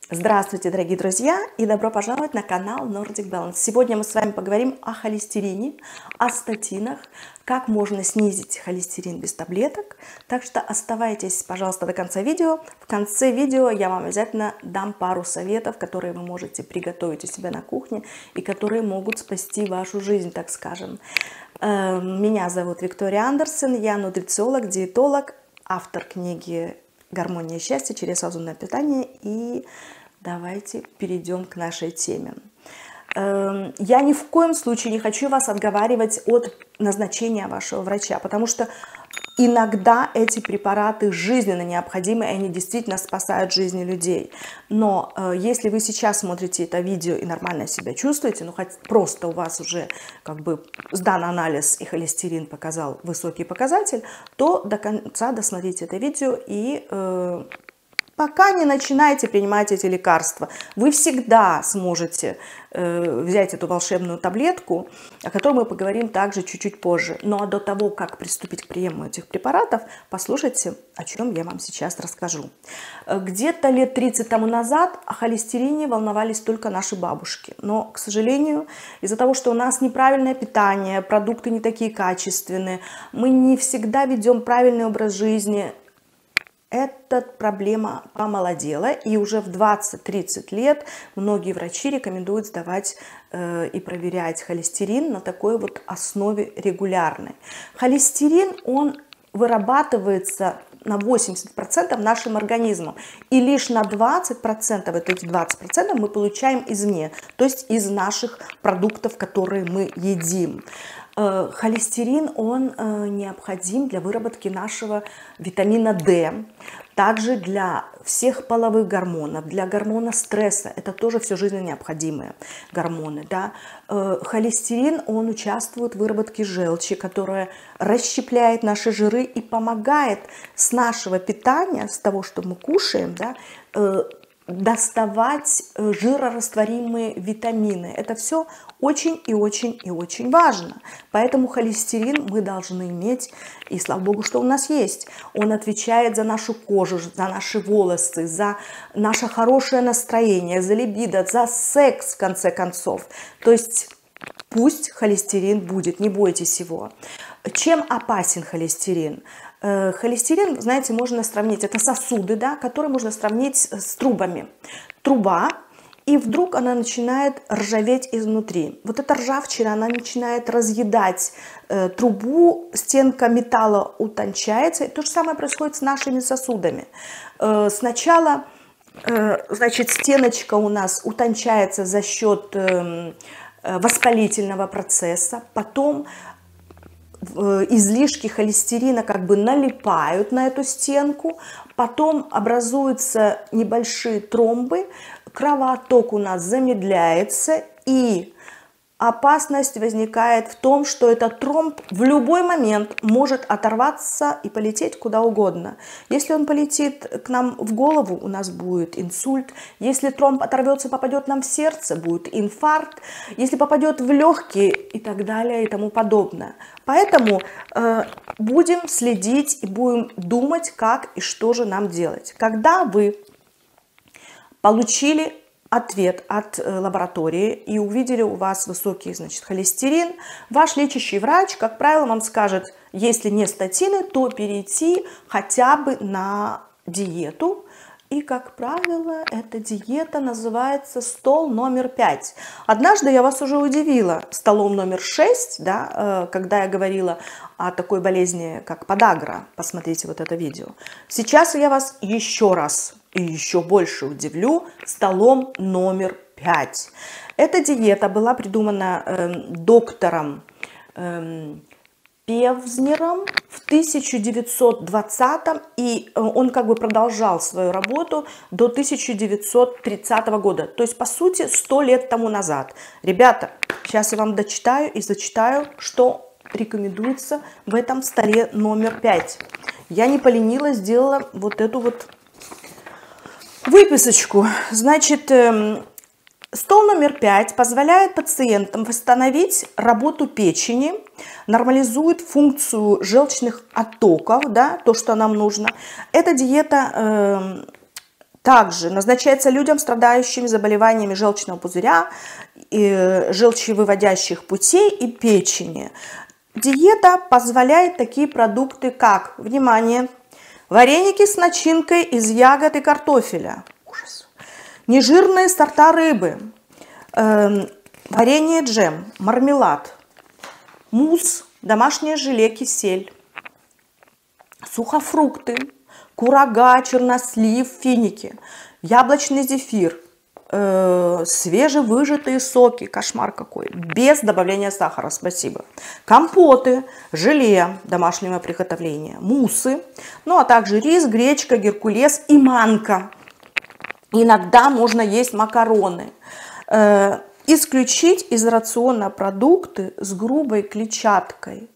Здравствуйте, дорогие друзья, и добро пожаловать на канал Nordic Balance. Сегодня мы с вами поговорим о холестерине, о статинах, как можно снизить холестерин без таблеток. Так что оставайтесь, пожалуйста, до конца видео. В конце видео я вам обязательно дам пару советов, которые вы можете приготовить у себя на кухне и которые могут спасти вашу жизнь, так скажем. Меня зовут Виктория Андерсон, я нутрициолог, диетолог, автор книги «Гармония счастья через осознанное питание». И давайте перейдем к нашей теме. Я ни в коем случае не хочу вас отговаривать от назначения вашего врача, потому что иногда эти препараты жизненно необходимы, и они действительно спасают жизни людей. Но если вы сейчас смотрите это видео и нормально себя чувствуете, ну хоть просто у вас уже как бы сдан анализ и холестерин показал высокий показатель, то до конца досмотрите это видео и пока не начинаете принимать эти лекарства, вы всегда сможете взять эту волшебную таблетку, о которой мы поговорим также чуть-чуть позже. Но до того, как приступить к приему этих препаратов, послушайте, о чем я вам сейчас расскажу. Где-то лет 30 тому назад о холестерине волновались только наши бабушки. Но, к сожалению, из-за того, что у нас неправильное питание, продукты не такие качественные, мы не всегда ведем правильный образ жизни, эта проблема помолодела, и уже в 20-30 лет многие врачи рекомендуют сдавать и проверять холестерин на такой вот основе регулярной. Холестерин, он вырабатывается на 80% нашим организмом, и лишь на 20%, вот эти 20% мы получаем извне, то есть из наших продуктов, которые мы едим. Холестерин, он необходим для выработки нашего витамина D, также для всех половых гормонов, для гормона стресса. Это тоже все жизненно необходимые гормоны. Да? Холестерин, он участвует в выработке желчи, которая расщепляет наши жиры и помогает с нашего питания, с того, что мы кушаем, да, доставать жирорастворимые витамины. Это все очень и очень и очень важно. Поэтому холестерин мы должны иметь, и слава богу, что у нас есть. Он отвечает за нашу кожу, за наши волосы, за наше хорошее настроение, за либидо, за секс, в конце концов. То есть пусть холестерин будет, не бойтесь его. Чем опасен холестерин? Холестерин, знаете, можно сравнить, это сосуды, да, которые можно сравнить с трубами. Труба, и вдруг она начинает ржаветь изнутри. Вот эта ржавчина, она начинает разъедать трубу, стенка металла утончается. И то же самое происходит с нашими сосудами. Сначала, значит, стеночка у нас утончается за счет воспалительного процесса, потом излишки холестерина как бы налипают на эту стенку, потом образуются небольшие тромбы, кровоток у нас замедляется, и опасность возникает в том, что этот тромб в любой момент может оторваться и полететь куда угодно. Если он полетит к нам в голову, у нас будет инсульт. Если тромб оторвется, попадет нам в сердце, будет инфаркт. Если попадет в легкие и так далее и тому подобное. Поэтому будем следить и будем думать, как и что же нам делать. Когда вы получили ответ от лаборатории и увидели у вас высокий, значит, холестерин, ваш лечащий врач, как правило, вам скажет, если не статины, то перейти хотя бы на диету. И, как правило, эта диета называется стол номер 5. Однажды я вас уже удивила столом номер 6, да, когда я говорила о такой болезни, как подагра. Посмотрите вот это видео. Сейчас я вас еще раз и еще больше удивлю столом номер 5. Эта диета была придумана доктором Певзнером в 1920-м, и он как бы продолжал свою работу до 1930 года, то есть по сути 100 лет тому назад. Ребята, сейчас я вам дочитаю и зачитаю, что рекомендуется в этом столе номер 5. Я не поленилась, сделала вот эту вот выписочку. Значит, стол номер 5 позволяет пациентам восстановить работу печени, нормализует функцию желчных оттоков, да, то, что нам нужно. Эта диета Также назначается людям, страдающим заболеваниями желчного пузыря, желчевыводящих путей и печени. Диета позволяет такие продукты, как, внимание, вареники с начинкой из ягод и картофеля, ужас, нежирные сорта рыбы, варенье, джем, мармелад, мусс, домашнее желе, кисель, сухофрукты, курага, чернослив, финики, яблочный зефир, свежевыжатые соки, кошмар какой, без добавления сахара, спасибо, компоты, желе домашнего приготовления, муссы, ну а также рис, гречка, геркулес и манка. Иногда можно есть макароны. Исключить из рациона продукты с грубой клетчаткой.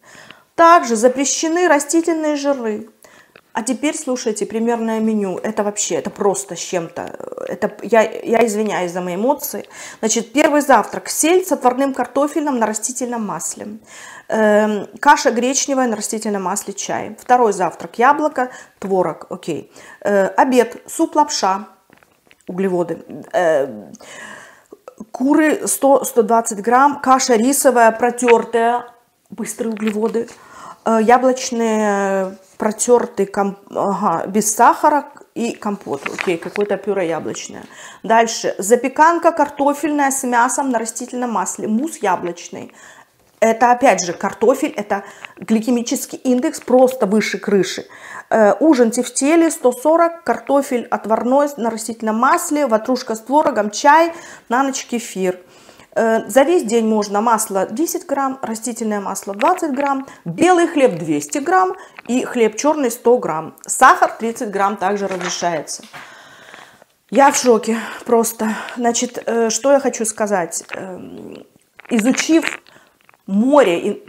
Также запрещены растительные жиры. А теперь слушайте примерное меню. Это вообще, это просто с чем-то. Я извиняюсь за мои эмоции. Значит, первый завтрак. Сельдь с отварным картофелем на растительном масле. Каша гречневая на растительном масле, чай. Второй завтрак. Яблоко, творог. Окей. Обед. Суп, лапша. Углеводы. Куры 100-120 грамм. Каша рисовая, протертая. Быстрые углеводы. Яблочные протертый, без сахара и компот. Окей, какое-то пюре яблочное. Дальше. Запеканка картофельная с мясом на растительном масле. Мусс яблочный. Это опять же картофель, это гликемический индекс просто выше крыши. Ужин тефтели 140, картофель отварной на растительном масле, ватрушка с творогом, чай, на ночь кефир. За весь день можно масло 10 грамм, растительное масло 20 грамм, белый хлеб 200 грамм и хлеб черный 100 грамм. Сахар 30 грамм также разрешается. Я в шоке просто. Значит, что я хочу сказать. Изучив море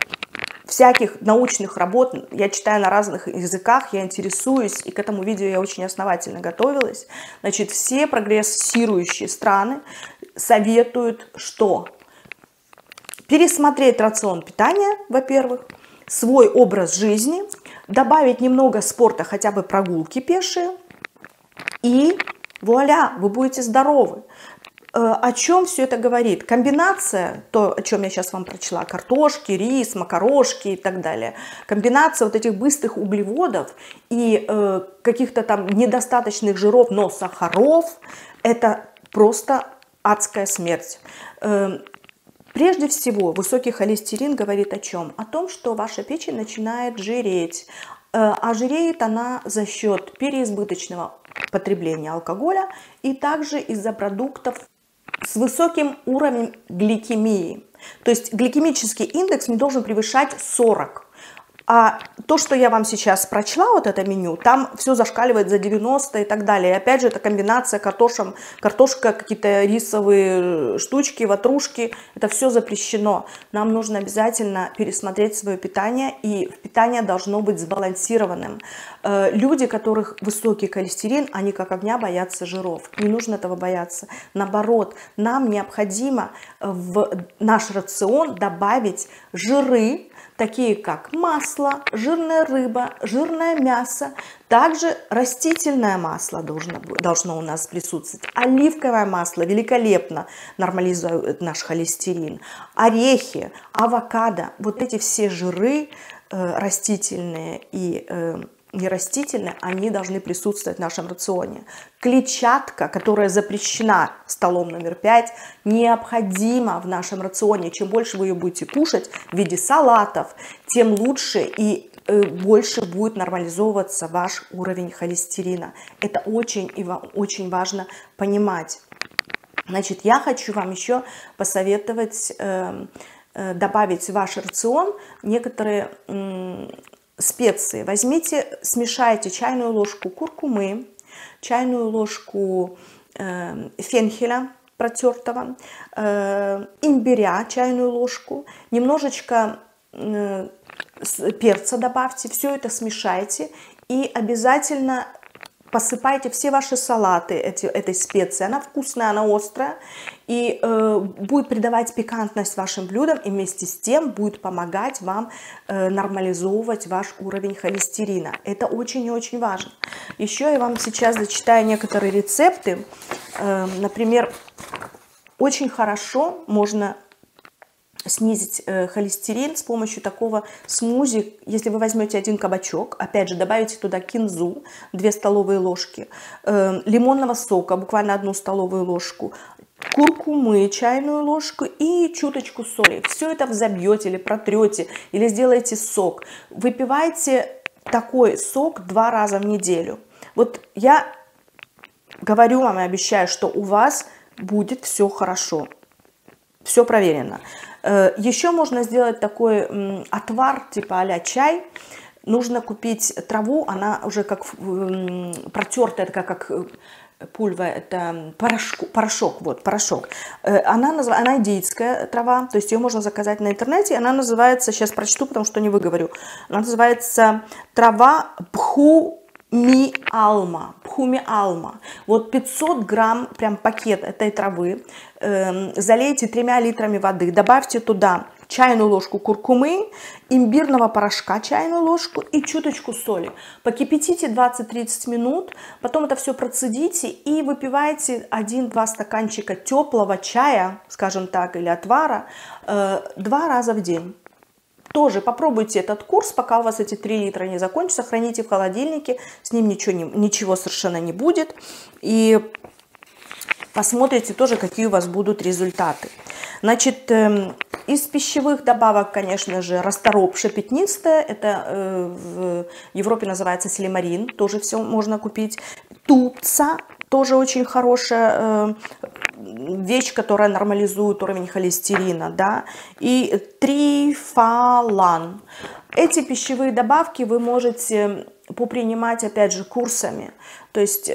всяких научных работ, я читаю на разных языках, я интересуюсь, и к этому видео я очень основательно готовилась. Значит, все прогрессирующие страны советуют, что пересмотреть рацион питания, во-первых, свой образ жизни, добавить немного спорта, хотя бы прогулки пешие, и вуаля, вы будете здоровы. О чем все это говорит? Комбинация, то, о чем я сейчас вам прочла, картошки, рис, макарошки и так далее. Комбинация вот этих быстрых углеводов и каких-то там недостаточных жиров, но сахаров, это просто адская смерть. Прежде всего, высокий холестерин говорит о чем? О том, что ваша печень начинает жиреть. А жиреет она за счет переизбыточного потребления алкоголя и также из-за продуктов с высоким уровнем гликемии. То есть гликемический индекс не должен превышать 40. А то, что я вам сейчас прочла, вот это меню, там все зашкаливает за 90 и так далее. И опять же, это комбинация картошка, какие-то рисовые штучки, ватрушки. Это все запрещено. Нам нужно обязательно пересмотреть свое питание, и питание должно быть сбалансированным. Люди, у которых высокий холестерин, они как огня боятся жиров. Не нужно этого бояться. Наоборот, нам необходимо в наш рацион добавить жиры, такие как масло, жирная рыба, жирное мясо. Также растительное масло должно у нас присутствовать. Оливковое масло великолепно нормализует наш холестерин. Орехи, авокадо, вот эти все жиры растительные и нерастительные, они должны присутствовать в нашем рационе. Клетчатка, которая запрещена столом номер 5, необходима в нашем рационе. Чем больше вы ее будете кушать в виде салатов, тем лучше и больше будет нормализовываться ваш уровень холестерина. Это очень и очень важно понимать. Значит, я хочу вам еще посоветовать добавить в ваш рацион некоторые специи. Возьмите, смешайте чайную ложку куркумы, чайную ложку фенхеля протертого, имбиря, чайную ложку, немножечко перца добавьте, все это смешайте и обязательно посыпайте все ваши салаты этой специей. Она вкусная, она острая. И будет придавать пикантность вашим блюдам. И вместе с тем будет помогать вам нормализовывать ваш уровень холестерина. Это очень и очень важно. Еще я вам сейчас зачитаю некоторые рецепты. Например, очень хорошо можно снизить холестерин с помощью такого смузи. Если вы возьмете один кабачок, опять же добавите туда кинзу 2 столовые ложки, лимонного сока буквально 1 столовую ложку, куркумы чайную ложку и чуточку соли. Все это взобьете или протрете, или сделаете сок. Выпивайте такой сок 2 раза в неделю. Вот я говорю вам и обещаю, что у вас будет все хорошо. Все проверено. Еще можно сделать такой отвар типа а-ля чай. Нужно купить траву, она уже как протертая, такая как пульва, это порошок, вот порошок. Она индийская трава, то есть ее можно заказать на интернете. Она называется, сейчас прочту, потому что не выговорю. Она называется трава Бхуми-алма. Бхуми-алма. Вот 500 грамм, прям пакет этой травы. Залейте 3 литрами воды. Добавьте туда чайную ложку куркумы, имбирного порошка чайную ложку и чуточку соли. Покипятите 20-30 минут. Потом это все процедите и выпивайте 1-2 стаканчика теплого чая, скажем так, или отвара 2 раза в день. Тоже попробуйте этот курс, пока у вас эти 3 литра не закончатся, храните в холодильнике, с ним ничего совершенно не будет. И посмотрите тоже, какие у вас будут результаты. Значит, из пищевых добавок, конечно же, расторопша пятнистая, это в Европе называется селимарин, тоже все можно купить. Тупца, тоже очень хорошая вещь, которая нормализует уровень холестерина, да, и трифалан. Эти пищевые добавки вы можете попринимать, опять же, курсами, то есть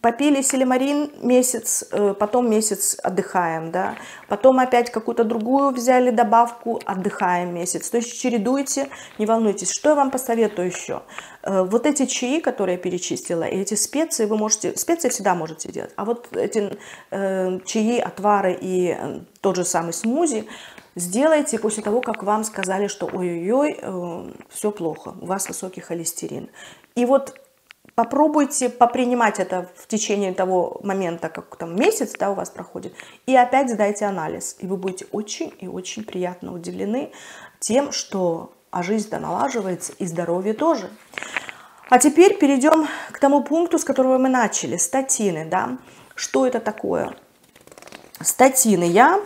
попили селимарин месяц, потом месяц отдыхаем, да, потом опять какую-то другую взяли добавку, отдыхаем месяц, то есть чередуйте, не волнуйтесь. Что я вам посоветую еще? Вот эти чаи, которые я перечислила, и эти специи вы можете, специи всегда можете делать, а вот эти чаи, отвары и тот же самый смузи сделайте после того, как вам сказали, что ой-ой-ой, все плохо, у вас высокий холестерин. И вот попробуйте попринимать это в течение того момента, как там месяц, да, у вас проходит, и опять сдайте анализ. И вы будете очень и очень приятно удивлены тем, что жизнь-то налаживается, и здоровье тоже. А теперь перейдем к тому пункту, с которого мы начали. Статины, да. Что это такое? Статины я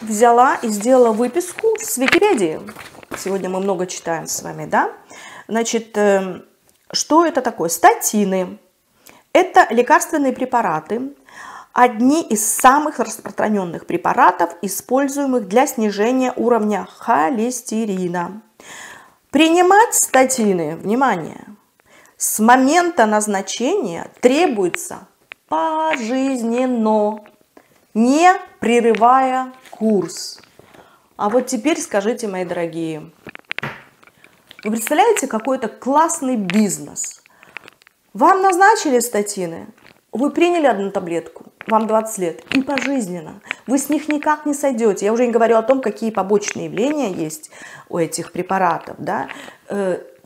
взяла и сделала выписку с Википедии. Сегодня мы много читаем с вами, да. Значит, что это такое? Статины – это лекарственные препараты, одни из самых распространенных препаратов, используемых для снижения уровня холестерина. Принимать статины, внимание, с момента назначения требуется пожизненно, не прерывая курс. А вот теперь скажите, мои дорогие, вы представляете, какой-то классный бизнес? Вам назначили статины, вы приняли 1 таблетку, вам 20 лет, и пожизненно. Вы с них никак не сойдете. Я уже не говорю о том, какие побочные явления есть у этих препаратов, да?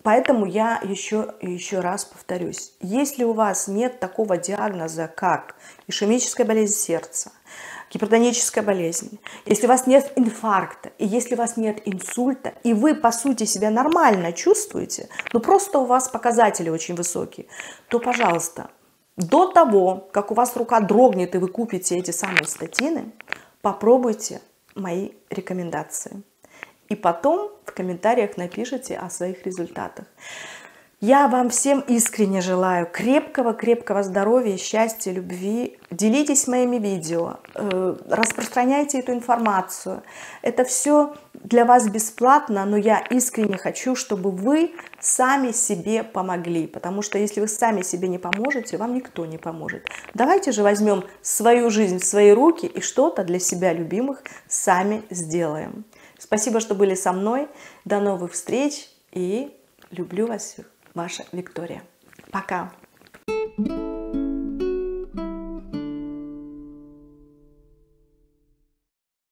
Поэтому я еще раз повторюсь. Если у вас нет такого диагноза, как ишемическая болезнь сердца, гипертоническая болезнь, если у вас нет инфаркта, и если у вас нет инсульта, и вы, по сути, себя нормально чувствуете, но просто у вас показатели очень высокие, то, пожалуйста, до того, как у вас рука дрогнет, и вы купите эти самые статины, попробуйте мои рекомендации. И потом в комментариях напишите о своих результатах. Я вам всем искренне желаю крепкого здоровья, счастья, любви. Делитесь моими видео, распространяйте эту информацию. Это все для вас бесплатно, но я искренне хочу, чтобы вы сами себе помогли. Потому что если вы сами себе не поможете, вам никто не поможет. Давайте же возьмем свою жизнь в свои руки и что-то для себя любимых сами сделаем. Спасибо, что были со мной. До новых встреч и люблю вас всех. Ваша Виктория. Пока. you.